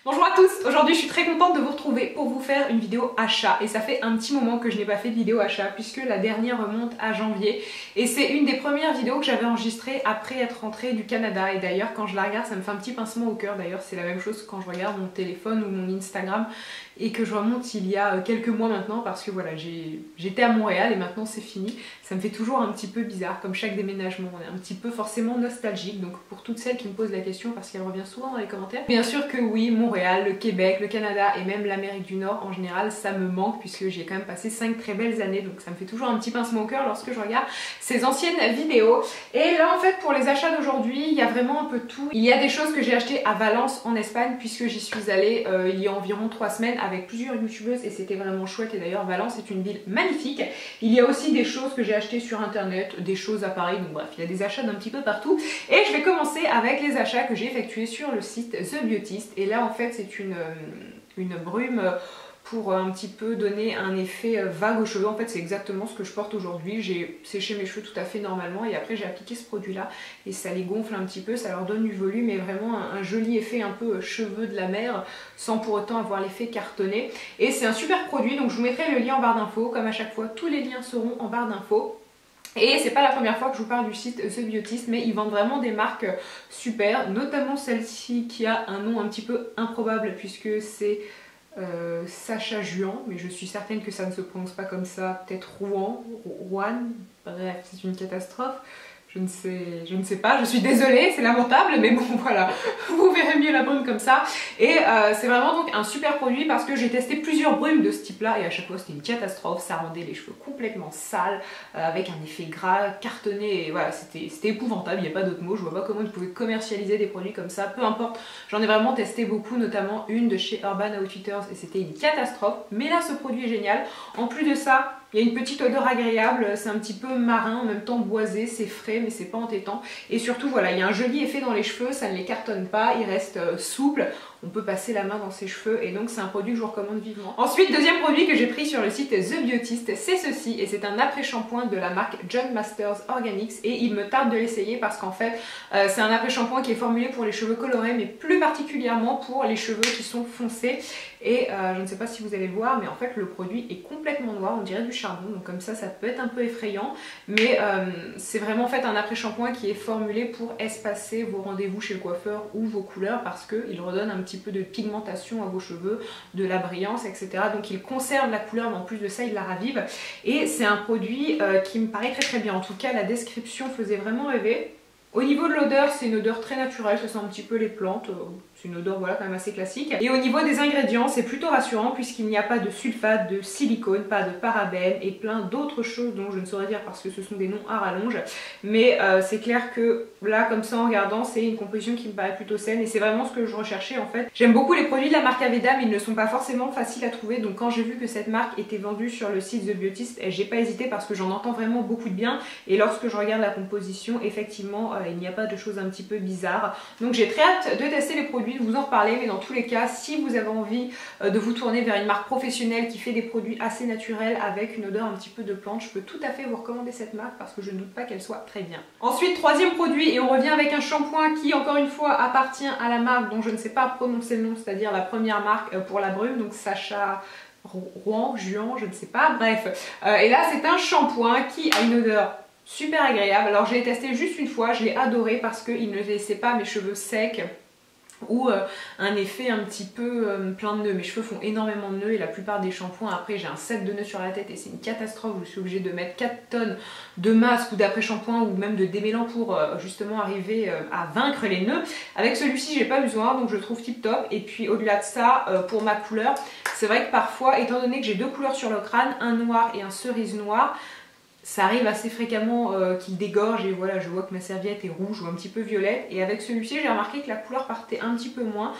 Bonjour à tous, aujourd'hui je suis très contente de vous retrouver pour vous faire une vidéo achat et ça fait un petit moment que je n'ai pas fait de vidéo achat puisque la dernière remonte à janvier et c'est une des premières vidéos que j'avais enregistrées après être rentrée du Canada et d'ailleurs quand je la regarde ça me fait un petit pincement au cœur. D'ailleurs c'est la même chose quand je regarde mon téléphone ou mon Instagram et que je remonte il y a quelques mois maintenant parce que voilà j'étais à Montréal et maintenant c'est fini. Ça me fait toujours un petit peu bizarre comme chaque déménagement, on est un petit peu forcément nostalgique, donc pour toutes celles qui me posent la question parce qu'elle revient souvent dans les commentaires, bien sûr que oui, Montréal, le Québec, le Canada et même l'Amérique du Nord en général ça me manque puisque j'ai quand même passé 5 très belles années, donc ça me fait toujours un petit pincement au cœur lorsque je regarde ces anciennes vidéos. Et là en fait pour les achats d'aujourd'hui il y a vraiment un peu tout. Il y a des choses que j'ai achetées à Valence en Espagne puisque j'y suis allée il y a environ 3 semaines avec plusieurs youtubeuses et c'était vraiment chouette et d'ailleurs Valence est une ville magnifique. Il y a aussi des choses que j'ai achetées sur internet, des choses à Paris, donc bref il y a des achats d'un petit peu partout et je vais commencer avec les achats que j'ai effectués sur le site The Beautist et là en fait c'est une brume pour un petit peu donner un effet vague aux cheveux. En fait c'est exactement ce que je porte aujourd'hui, j'ai séché mes cheveux tout à fait normalement et après j'ai appliqué ce produit là et ça les gonfle un petit peu, ça leur donne du volume et vraiment un joli effet un peu cheveux de la mer sans pour autant avoir l'effet cartonné et c'est un super produit donc je vous mettrai le lien en barre d'infos comme à chaque fois tous les liens seront en barre d'infos. Et c'est pas la première fois que je vous parle du site The Beautist, mais ils vendent vraiment des marques super, notamment celle-ci qui a un nom un petit peu improbable puisque c'est Sacha Juan, mais je suis certaine que ça ne se prononce pas comme ça, peut-être Rouen, bref c'est une catastrophe. Je ne sais pas, je suis désolée, c'est lamentable, mais bon voilà, vous verrez mieux la brume comme ça. Et c'est vraiment donc un super produit parce que j'ai testé plusieurs brumes de ce type là et à chaque fois c'était une catastrophe, ça rendait les cheveux complètement sales, avec un effet gras, cartonné, et voilà, c'était épouvantable, il n'y a pas d'autre mot, je vois pas comment ils pouvaient commercialiser des produits comme ça, peu importe, j'en ai vraiment testé beaucoup, notamment une de chez Urban Outfitters et c'était une catastrophe, mais là ce produit est génial. En plus de ça, il y a une petite odeur agréable, c'est un petit peu marin, en même temps boisé, c'est frais mais c'est pas entêtant. Et surtout voilà, il y a un joli effet dans les cheveux, ça ne les cartonne pas, ils restent souples. On peut passer la main dans ses cheveux et donc c'est un produit que je vous recommande vivement. Ensuite, deuxième produit que j'ai pris sur le site The Beautist, c'est ceci et c'est un après-shampoing de la marque John Masters Organics et il me tarde de l'essayer parce qu'en fait c'est un après-shampoing qui est formulé pour les cheveux colorés mais plus particulièrement pour les cheveux qui sont foncés et je ne sais pas si vous allez voir mais en fait le produit est complètement noir, on dirait du charbon donc comme ça peut être un peu effrayant mais c'est vraiment en fait un après-shampoing qui est formulé pour espacer vos rendez-vous chez le coiffeur ou vos couleurs parce qu'il redonne un petit peu de pigmentation à vos cheveux, de la brillance, etc. Donc il conserve la couleur, mais en plus de ça, il la ravive. Et c'est un produit qui me paraît très très bien. En tout cas, la description faisait vraiment rêver. Au niveau de l'odeur, c'est une odeur très naturelle, ça sent un petit peu les plantes, c'est une odeur voilà, quand même assez classique. Et au niveau des ingrédients, c'est plutôt rassurant puisqu'il n'y a pas de sulfate, de silicone, pas de parabènes et plein d'autres choses dont je ne saurais dire parce que ce sont des noms à rallonge. Mais c'est clair que là, comme ça en regardant, c'est une composition qui me paraît plutôt saine et c'est vraiment ce que je recherchais en fait. J'aime beaucoup les produits de la marque Aveda mais ils ne sont pas forcément faciles à trouver, donc quand j'ai vu que cette marque était vendue sur le site The Beautist, j'ai pas hésité parce que j'en entends vraiment beaucoup de bien et lorsque je regarde la composition, effectivement il n'y a pas de choses un petit peu bizarres. Donc j'ai très hâte de tester les produits, de vous en reparler, mais dans tous les cas, si vous avez envie de vous tourner vers une marque professionnelle qui fait des produits assez naturels avec une odeur un petit peu de plante, je peux tout à fait vous recommander cette marque parce que je ne doute pas qu'elle soit très bien. Ensuite, troisième produit, et on revient avec un shampoing qui encore une fois appartient à la marque dont je ne sais pas prononcer le nom, c'est-à-dire la première marque pour la brume, donc Sacha Juan, je ne sais pas, bref. Et là c'est un shampoing qui a une odeur super agréable. Alors je l'ai testé juste une fois, je l'ai adoré parce qu'il ne laissait pas mes cheveux secs ou un effet un petit peu plein de nœuds. Mes cheveux font énormément de nœuds et la plupart des shampoings, après j'ai un set de nœuds sur la tête et c'est une catastrophe, je suis obligée de mettre 4 tonnes de masque ou d'après-shampoing ou même de démêlant pour justement arriver à vaincre les nœuds. Avec celui-ci j'ai pas besoin donc je le trouve tip top et puis au-delà de ça pour ma couleur, c'est vrai que parfois étant donné que j'ai deux couleurs sur le crâne, un noir et un cerise noir, ça arrive assez fréquemment qu'il dégorge et voilà je vois que ma serviette est rouge ou un petit peu violette et avec celui-ci j'ai remarqué que la couleur partait un petit peu moins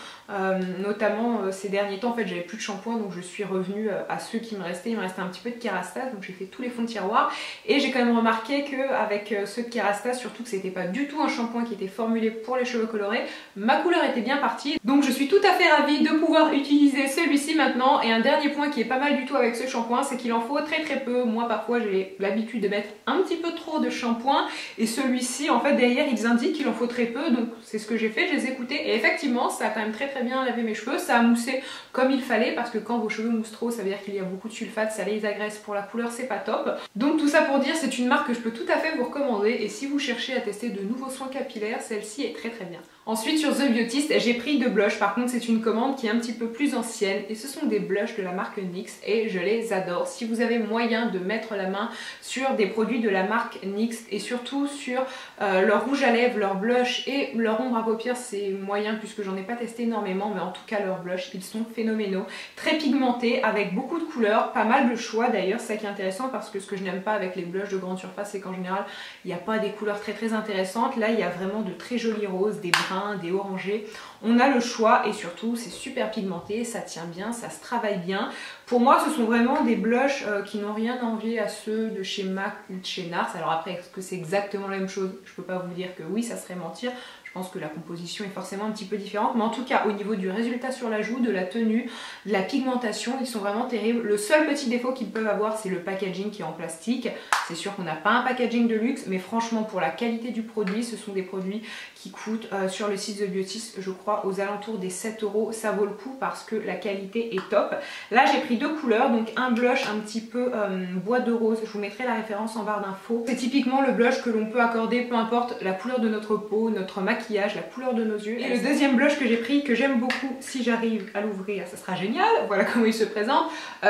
notamment ces derniers temps en fait j'avais plus de shampoing donc je suis revenue à ceux qui me restaient, il me restait un petit peu de Kerastase donc j'ai fait tous les fonds de tiroir et j'ai quand même remarqué qu'avec ceux de Kerastase surtout que c'était pas du tout un shampoing qui était formulé pour les cheveux colorés, ma couleur était bien partie donc je suis tout à fait ravie de pouvoir utiliser celui-ci maintenant. Et un dernier point qui est pas mal du tout avec ce shampoing c'est qu'il en faut très très peu, moi parfois j'ai l'habitude l'habitude de mettre un petit peu trop de shampoing et celui-ci en fait derrière ils indiquent qu'il en faut très peu, donc c'est ce que j'ai fait, je les ai écoutés et effectivement ça a quand même très bien lavé mes cheveux, ça a moussé comme il fallait parce que quand vos cheveux moussent trop ça veut dire qu'il y a beaucoup de sulfate, ça les agresse, pour la couleur c'est pas top. Donc tout ça pour dire c'est une marque que je peux tout à fait vous recommander et si vous cherchez à tester de nouveaux soins capillaires, celle-ci est très bien. Ensuite sur The Beautist, j'ai pris deux blushs, par contre c'est une commande qui est un petit peu plus ancienne et ce sont des blushs de la marque NYX et je les adore. Si vous avez moyen de mettre la main sur des produits de la marque NYX et surtout sur leur rouge à lèvres, leur blush et leur ombre à paupières, c'est moyen puisque j'en ai pas testé énormément, mais en tout cas leurs blushs ils sont phénoménaux, très pigmentés avec beaucoup de couleurs, pas mal de choix d'ailleurs, c'est ça qui est intéressant parce que ce que je n'aime pas avec les blushs de grande surface c'est qu'en général il n'y a pas des couleurs très intéressantes. Là il y a vraiment de très jolis roses, des bruns, des orangés, on a le choix et surtout c'est super pigmenté, ça tient bien, ça se travaille bien. Pour moi ce sont vraiment des blushs qui n'ont rien à envier à ceux de chez MAC ou de chez NARS. Alors après est-ce que c'est exactement la même chose? Je peux pas vous dire que oui, ça serait mentir. Je pense que la composition est forcément un petit peu différente, mais en tout cas au niveau du résultat sur la joue, de la tenue, de la pigmentation, ils sont vraiment terribles. Le seul petit défaut qu'ils peuvent avoir c'est le packaging qui est en plastique. C'est sûr qu'on n'a pas un packaging de luxe, mais franchement pour la qualité du produit, ce sont des produits qui coûtent sur le site The Beautist, je crois aux alentours des 7 €. Ça vaut le coup parce que la qualité est top. Là j'ai pris deux couleurs, donc un blush un petit peu bois de rose, je vous mettrai la référence en barre d'infos. C'est typiquement le blush que l'on peut accorder peu importe la couleur de notre peau, notre maquillage, la couleur de nos yeux. Et le deuxième blush que j'ai pris, que j'aime beaucoup, si j'arrive à l'ouvrir ça sera génial, voilà comment il se présente.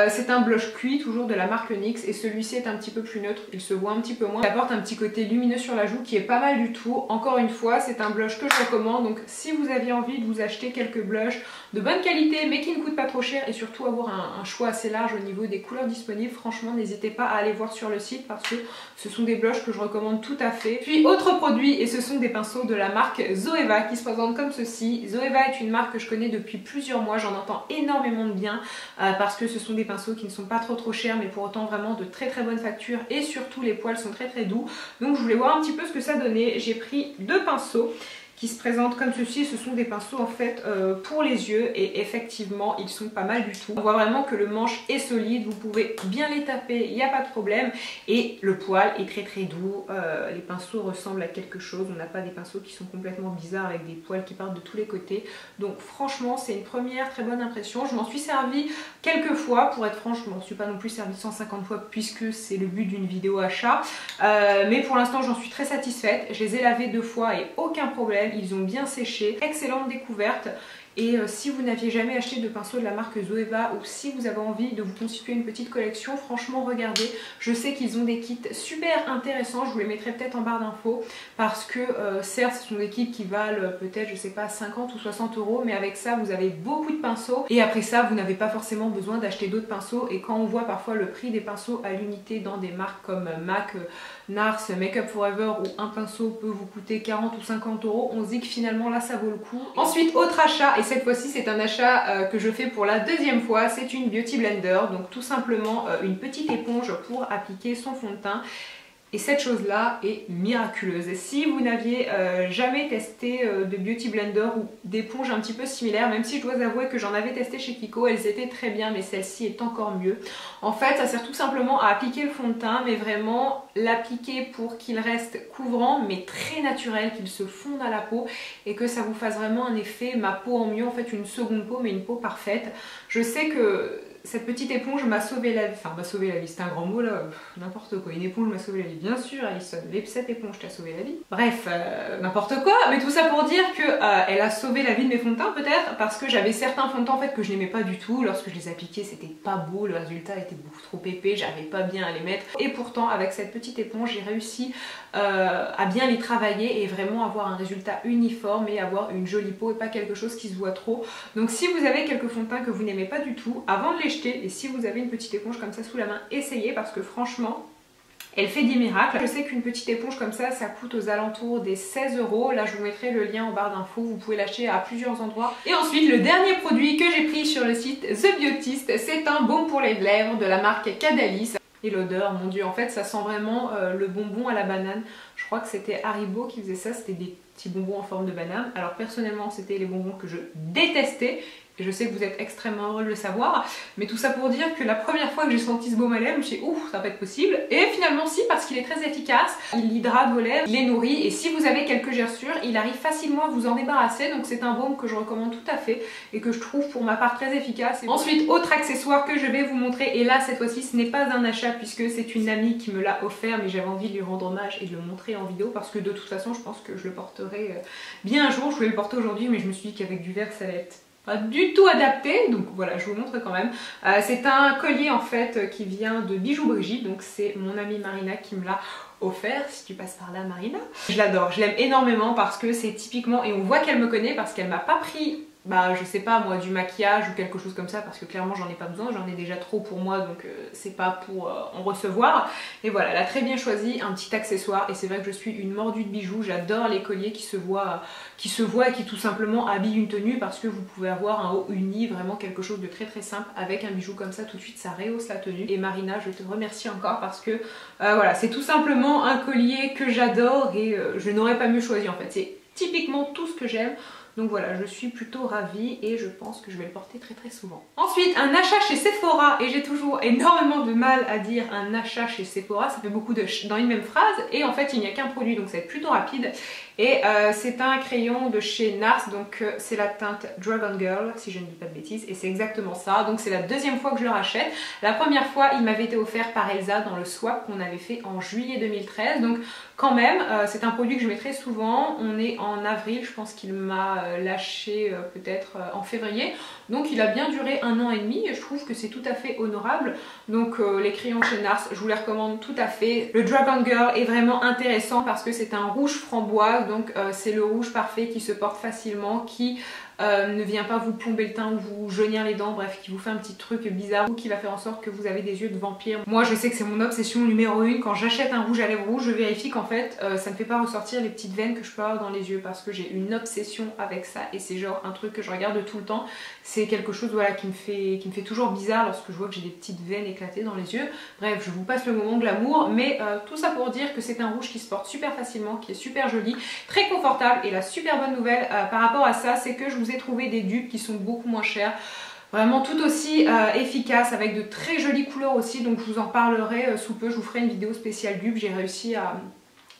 C'est un blush cuit, toujours de la marque NYX, et celui-ci est un petit peu plus neutre, il se voit un petit peu moins. Il apporte un petit côté lumineux sur la joue qui est pas mal du tout. Encore une fois c'est un blush que je recommande, donc si vous aviez envie de vous acheter quelques blushs de bonne qualité mais qui ne coûtent pas trop cher et surtout avoir un choix assez large au niveau des couleurs disponibles, franchement n'hésitez pas à aller voir sur le site parce que ce sont des blushs que je recommande tout à fait. Puis autre produit, et ce sont des pinceaux de la marque Zoeva qui se présentent comme ceci. Zoeva est une marque que je connais depuis plusieurs mois, j'en entends énormément de bien parce que ce sont des pinceaux qui ne sont pas trop chers mais pour autant vraiment de très bonne facture et surtout les poils sont très doux. Donc je voulais voir un petit peu ce que ça donnait. J'ai pris deux pinceaux qui se présentent comme ceci. Ce sont des pinceaux en fait pour les yeux et effectivement ils sont pas mal du tout. On voit vraiment que le manche est solide, vous pouvez bien les taper, il n'y a pas de problème et le poil est très doux. Les pinceaux ressemblent à quelque chose, on n'a pas des pinceaux qui sont complètement bizarres avec des poils qui partent de tous les côtés. Donc franchement c'est une première très bonne impression. Je m'en suis servi quelques fois, pour être franche je m'en suis pas non plus servi 150 fois puisque c'est le but d'une vidéo achat, mais pour l'instant j'en suis très satisfaite. Je les ai lavés 2 fois et aucun problème. Ils ont bien séché, excellente découverte. Et si vous n'aviez jamais acheté de pinceau de la marque Zoeva ou si vous avez envie de vous constituer une petite collection, franchement regardez, je sais qu'ils ont des kits super intéressants, je vous les mettrai peut-être en barre d'infos parce que certes ce sont des kits qui valent peut-être je sais pas 50 ou 60 €, mais avec ça vous avez beaucoup de pinceaux et après ça vous n'avez pas forcément besoin d'acheter d'autres pinceaux. Et quand on voit parfois le prix des pinceaux à l'unité dans des marques comme MAC, NARS, Make Up For Ever où un pinceau peut vous coûter 40 ou 50 €, on se dit que finalement là ça vaut le coup. Ensuite autre achat, et cette fois-ci c'est un achat que je fais pour la deuxième fois, c'est une Beauty Blender, donc tout simplement une petite éponge pour appliquer son fond de teint. Et cette chose-là est miraculeuse. Et si vous n'aviez jamais testé de Beauty Blender ou d'éponge un petit peu similaire, même si je dois avouer que j'en avais testé chez Kiko, elles étaient très bien, mais celle-ci est encore mieux. En fait, ça sert tout simplement à appliquer le fond de teint, mais vraiment l'appliquer pour qu'il reste couvrant, mais très naturel, qu'il se fonde à la peau et que ça vous fasse vraiment un effet ma peau en mieux, en fait une seconde peau, mais une peau parfaite. Je sais que cette petite éponge m'a sauvé la vie, enfin m'a sauvé la vie, c'est un grand mot là, n'importe quoi, une éponge m'a sauvé la vie, bien sûr Alison, cette éponge t'a sauvé la vie, bref, n'importe quoi, mais tout ça pour dire que elle a sauvé la vie de mes fonds de teint peut-être, parce que j'avais certains fonds de teint en fait que je n'aimais pas du tout, lorsque je les appliquais c'était pas beau, le résultat était beaucoup trop épais, j'arrivais pas bien à les mettre, et pourtant avec cette petite éponge j'ai réussi à bien les travailler et vraiment avoir un résultat uniforme et avoir une jolie peau et pas quelque chose qui se voit trop. Donc si vous avez quelques fonds de teint que vous n'aimez pas du tout, avant de les jeter, et si vous avez une petite éponge comme ça sous la main, essayez parce que franchement elle fait des miracles. Je sais qu'une petite éponge comme ça coûte aux alentours des 16 €. Là je vous mettrai le lien en barre d'infos, vous pouvez l'acheter à plusieurs endroits. Et ensuite le dernier produit que j'ai pris sur le site The Beautist, c'est un baume pour les lèvres de la marque Cadalis. Et l'odeur, mon dieu, en fait ça sent vraiment le bonbon à la banane. Je crois que c'était Haribo qui faisait ça, c'était des petits bonbons en forme de banane. Alors personnellement c'était les bonbons que je détestais Et je sais que vous êtes extrêmement heureux de le savoir, mais tout ça pour dire que la première fois que j'ai senti ce baume à lèvres, je me suis dit ouf, ça va pas être possible. Et finalement si, parce qu'il est très efficace, il hydrate vos lèvres, il les nourrit, et si vous avez quelques gerçures, il arrive facilement à vous en débarrasser. Donc c'est un baume que je recommande tout à fait et que je trouve pour ma part très efficace. Et ensuite, autre accessoire que je vais vous montrer, et là cette fois-ci ce n'est pas un achat puisque c'est une amie qui me l'a offert, mais j'avais envie de lui rendre hommage et de le montrer en vidéo parce que de toute façon je pense que je le porterai bien un jour. Je voulais le porter aujourd'hui, mais je me suis dit qu'avec du vert ça allait être pas du tout adapté, donc voilà, je vous montre quand même. C'est un collier en fait qui vient de Bijoux Brigitte, donc c'est mon amie Marina qui me l'a offert. Si tu passes par là, Marina, je l'adore, je l'aime énormément parce que c'est typiquement, et on voit qu'elle me connaît parce qu'elle m'a pas pris, bah je sais pas moi, du maquillage ou quelque chose comme ça, parce que clairement j'en ai pas besoin, j'en ai déjà trop pour moi, donc c'est pas pour en recevoir. Et voilà, elle a très bien choisi un petit accessoire, et c'est vrai que je suis une mordue de bijoux, j'adore les colliers qui se voient et qui tout simplement habillent une tenue, parce que vous pouvez avoir un haut uni, vraiment quelque chose de très très simple, avec un bijou comme ça tout de suite ça rehausse la tenue. Et Marina, je te remercie encore parce que voilà, c'est tout simplement un collier que j'adore et je n'aurais pas mieux choisi en fait, c'est typiquement tout ce que j'aime. Donc voilà, je suis plutôt ravie et je pense que je vais le porter très très souvent. Ensuite, un achat chez Sephora, et j'ai toujours énormément de mal à dire un achat chez Sephora, ça fait beaucoup de dans une même phrase, et en fait il n'y a qu'un produit, donc ça va être plutôt rapide. Et c'est un crayon de chez NARS, donc c'est la teinte Dragon Girl, si je ne dis pas de bêtises, et c'est exactement ça. Donc c'est la deuxième fois que je le rachète. La première fois, il m'avait été offert par Elsa dans le swap qu'on avait fait en juillet 2013, donc quand même, c'est un produit que je mets très souvent. On est en avril, je pense qu'il m'a lâché peut-être en février, donc il a bien duré 1 an et demi, et je trouve que c'est tout à fait honorable. Donc les crayons chez NARS, je vous les recommande tout à fait. Le Dragon Girl est vraiment intéressant parce que c'est un rouge framboise, donc c'est le rouge parfait qui se porte facilement, qui ne vient pas vous plomber le teint ou vous jaunir les dents, bref, qui vous fait un petit truc bizarre ou qui va faire en sorte que vous avez des yeux de vampire. Moi je sais que c'est mon obsession numéro 1, quand j'achète un rouge à lèvres rouge, je vérifie qu'en fait ça ne fait pas ressortir les petites veines que je peux avoir dans les yeux, parce que j'ai une obsession avec ça et c'est genre un truc que je regarde tout le temps. C'est quelque chose voilà, qui me fait toujours bizarre lorsque je vois que j'ai des petites veines éclatées dans les yeux. Bref, je vous passe le moment glamour, mais tout ça pour dire que c'est un rouge qui se porte super facilement, qui est super joli, très confortable. Et la super bonne nouvelle par rapport à ça, c'est que je vous ai trouvé des dupes qui sont beaucoup moins chères, vraiment tout aussi efficaces, avec de très jolies couleurs aussi, donc je vous en parlerai sous peu. Je vous ferai une vidéo spéciale dupes, j'ai réussi à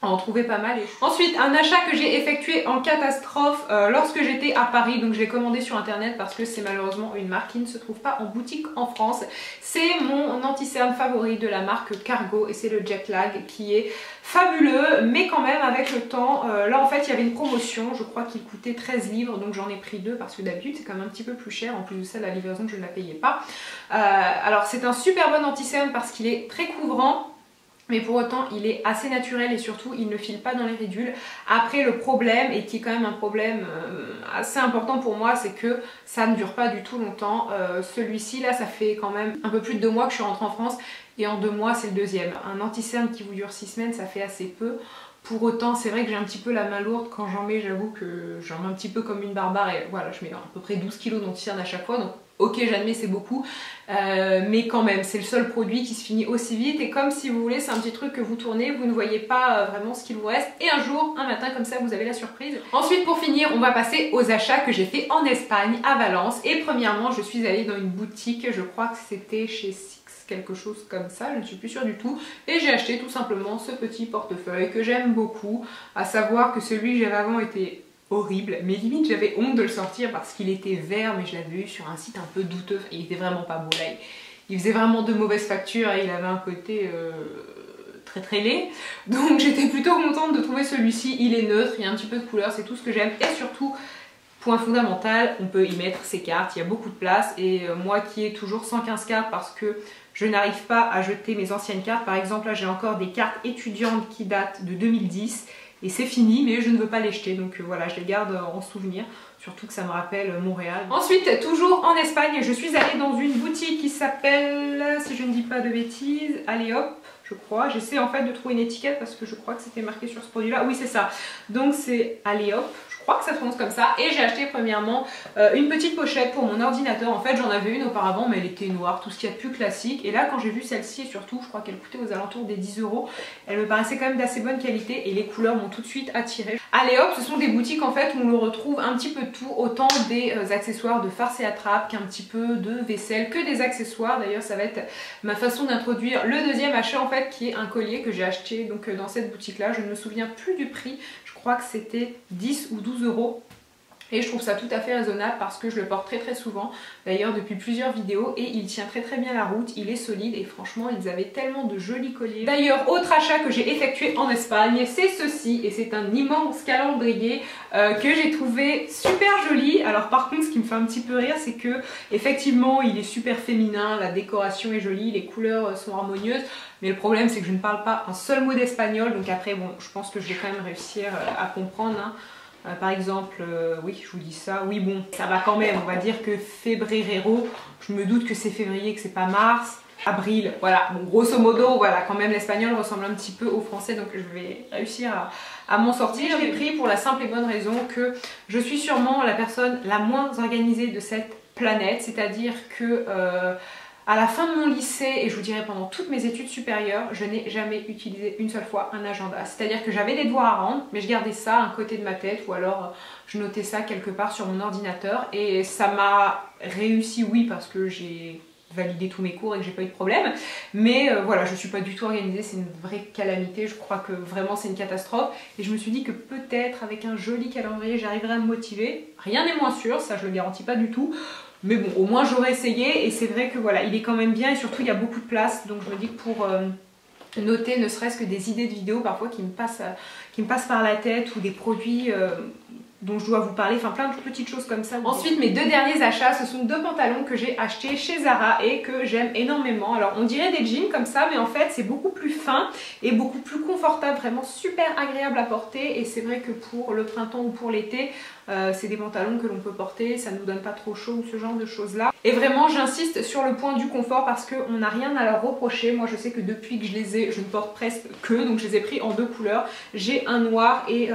en trouver pas mal. Ensuite, un achat que j'ai effectué en catastrophe lorsque j'étais à Paris, donc je l'ai commandé sur internet parce que c'est malheureusement une marque qui ne se trouve pas en boutique en France. C'est mon anti-cerne favori de la marque Cargo, et c'est le Jet Lag, qui est fabuleux, mais quand même avec le temps, là en fait il y avait une promotion, je crois qu'il coûtait 13 livres, donc j'en ai pris 2 parce que d'habitude c'est quand même un petit peu plus cher. En plus de ça, la livraison je ne la payais pas. Alors c'est un super bon anti-cerne parce qu'il est très couvrant, mais pour autant il est assez naturel et surtout il ne file pas dans les ridules. Après, le problème, et qui est quand même un problème assez important pour moi, c'est que ça ne dure pas du tout longtemps. Celui-ci là, ça fait quand même un peu plus de 2 mois que je suis rentrée en France, et en 2 mois c'est le deuxième. Un anti-cerne qui vous dure 6 semaines, ça fait assez peu. Pour autant, c'est vrai que j'ai un petit peu la main lourde quand j'en mets, j'avoue que j'en mets un petit peu comme une barbare, et voilà, je mets à peu près 12 kg d'anti-cerne à chaque fois, donc ok, j'admets, c'est beaucoup, mais quand même, c'est le seul produit qui se finit aussi vite, et comme si vous voulez, c'est un petit truc que vous tournez, vous ne voyez pas vraiment ce qu'il vous reste, et un jour, un matin comme ça, vous avez la surprise. Ensuite, pour finir, on va passer aux achats que j'ai fait en Espagne, à Valence, et premièrement, je suis allée dans une boutique, je crois que c'était chez Six, quelque chose comme ça, je ne suis plus sûre du tout, et j'ai acheté tout simplement ce petit portefeuille que j'aime beaucoup, à savoir que celui que j'avais avant était horrible, mais limite j'avais honte de le sortir parce qu'il était vert, mais je l'avais eu sur un site un peu douteux, il était vraiment pas beau là, il faisait vraiment de mauvaises factures et il avait un côté très très laid, donc j'étais plutôt contente de trouver celui-ci. Il est neutre, il y a un petit peu de couleur, c'est tout ce que j'aime, et surtout, point fondamental, on peut y mettre ses cartes, il y a beaucoup de place, et moi qui ai toujours 115 cartes parce que je n'arrive pas à jeter mes anciennes cartes, par exemple là j'ai encore des cartes étudiantes qui datent de 2010, et c'est fini, mais je ne veux pas les jeter, donc voilà, je les garde en souvenir, surtout que ça me rappelle Montréal. Ensuite, toujours en Espagne, je suis allée dans une boutique qui s'appelle, si je ne dis pas de bêtises, Allez Hop, je crois. J'essaie en fait de trouver une étiquette parce que je crois que c'était marqué sur ce produit là. Oui, c'est ça. Donc c'est Allez Hop, je crois que ça se prononce comme ça. Et j'ai acheté premièrement une petite pochette pour mon ordinateur. En fait j'en avais une auparavant mais elle était noire, tout ce qu'il y a de plus classique. Et là quand j'ai vu celle-ci, et surtout je crois qu'elle coûtait aux alentours des 10 €, elle me paraissait quand même d'assez bonne qualité et les couleurs m'ont tout de suite attirée. Allez hop, ce sont des boutiques en fait où on retrouve un petit peu de tout, autant des accessoires de farce et attrape qu'un petit peu de vaisselle, que des accessoires. D'ailleurs ça va être ma façon d'introduire le deuxième achat en fait, qui est un collier que j'ai acheté donc dans cette boutique là. Je ne me souviens plus du prix, je crois que c'était 10 ou 12 €. Et je trouve ça tout à fait raisonnable parce que je le porte très souvent, d'ailleurs depuis plusieurs vidéos, et il tient très bien la route, il est solide et franchement ils avaient tellement de jolis colliers. D'ailleurs autre achat que j'ai effectué en Espagne, c'est ceci, et c'est un immense calendrier que j'ai trouvé super joli. Alors par contre ce qui me fait un petit peu rire, c'est que effectivement il est super féminin, la décoration est jolie, les couleurs sont harmonieuses, mais le problème c'est que je ne parle pas un seul mot d'espagnol, donc après bon je pense que je vais quand même réussir à comprendre hein. Par exemple, oui, je vous dis ça, oui bon, ça va quand même, on va dire que febrero, je me doute que c'est février, que c'est pas mars, avril, voilà, bon grosso modo, voilà, quand même l'espagnol ressemble un petit peu au français, donc je vais réussir à m'en sortir. Je l'ai pris pour la simple et bonne raison que je suis sûrement la personne la moins organisée de cette planète, c'est-à-dire que à la fin de mon lycée, et je vous dirais pendant toutes mes études supérieures, je n'ai jamais utilisé une seule fois un agenda. C'est-à-dire que j'avais des devoirs à rendre, mais je gardais ça à un côté de ma tête, ou alors je notais ça quelque part sur mon ordinateur. Et ça m'a réussi, oui, parce que j'ai validé tous mes cours et que j'ai pas eu de problème. Mais voilà, je suis pas du tout organisée, c'est une vraie calamité. Je crois que vraiment c'est une catastrophe. Et je me suis dit que peut-être avec un joli calendrier, j'arriverai à me motiver. Rien n'est moins sûr, ça je le garantis pas du tout. Mais bon, au moins j'aurais essayé et c'est vrai que voilà, il est quand même bien et surtout il y a beaucoup de place. Donc je me dis que pour noter ne serait-ce que des idées de vidéos parfois qui me passent par la tête, ou des produits dont je dois vous parler, enfin plein de petites choses comme ça. Ensuite mes deux derniers achats, ce sont deux pantalons que j'ai achetés chez Zara et que j'aime énormément. Alors on dirait des jeans comme ça, mais en fait c'est beaucoup plus fin et beaucoup plus confortable, vraiment super agréable à porter. Et c'est vrai que pour le printemps ou pour l'été, c'est des pantalons que l'on peut porter, ça ne nous donne pas trop chaud ou ce genre de choses là. Et vraiment j'insiste sur le point du confort parce qu'on n'a rien à leur reprocher. Moi je sais que depuis que je les ai, je ne porte presque que, donc je les ai pris en deux couleurs. J'ai un noir et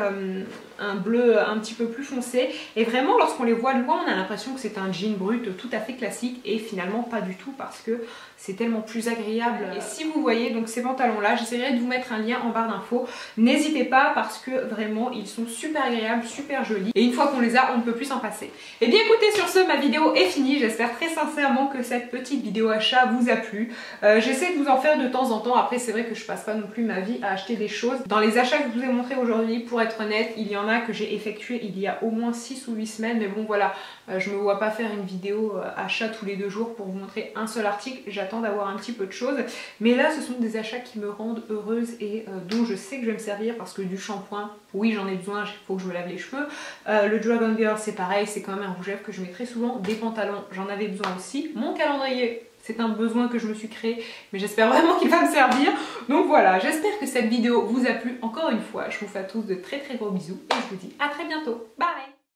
un bleu un petit peu plus foncé, et vraiment lorsqu'on les voit de loin on a l'impression que c'est un jean brut tout à fait classique, et finalement pas du tout parce que c'est tellement plus agréable. Et si vous voyez donc ces pantalons là, j'essaierai de vous mettre un lien en barre d'infos, n'hésitez pas parce que vraiment ils sont super agréables, super jolis, et une fois qu'on les a on ne peut plus s'en passer. Et bien écoutez, sur ce ma vidéo est finie, j'espère très sincèrement que cette petite vidéo achat vous a plu. J'essaie de vous en faire de temps en temps, après c'est vrai que je passe pas non plus ma vie à acheter des choses. Dans les achats que je vous ai montrés aujourd'hui, pour être honnête, il y en a que j'ai effectué il y a au moins 6 ou 8 semaines, mais bon voilà, je me vois pas faire une vidéo achat tous les 2 jours pour vous montrer un seul article, j'attends d'avoir un petit peu de choses. Mais là ce sont des achats qui me rendent heureuse et dont je sais que je vais me servir, parce que du shampoing, oui j'en ai besoin, il faut que je me lave les cheveux. Le Dragon Girl c'est pareil, c'est quand même un rouge à lèvres que je mets très souvent. Des pantalons, j'en avais besoin aussi. Mon calendrier, c'est un besoin que je me suis créé, mais j'espère vraiment qu'il va me servir. Donc voilà, j'espère que cette vidéo vous a plu. Encore une fois, je vous fais à tous de très gros bisous et je vous dis à très bientôt. Bye!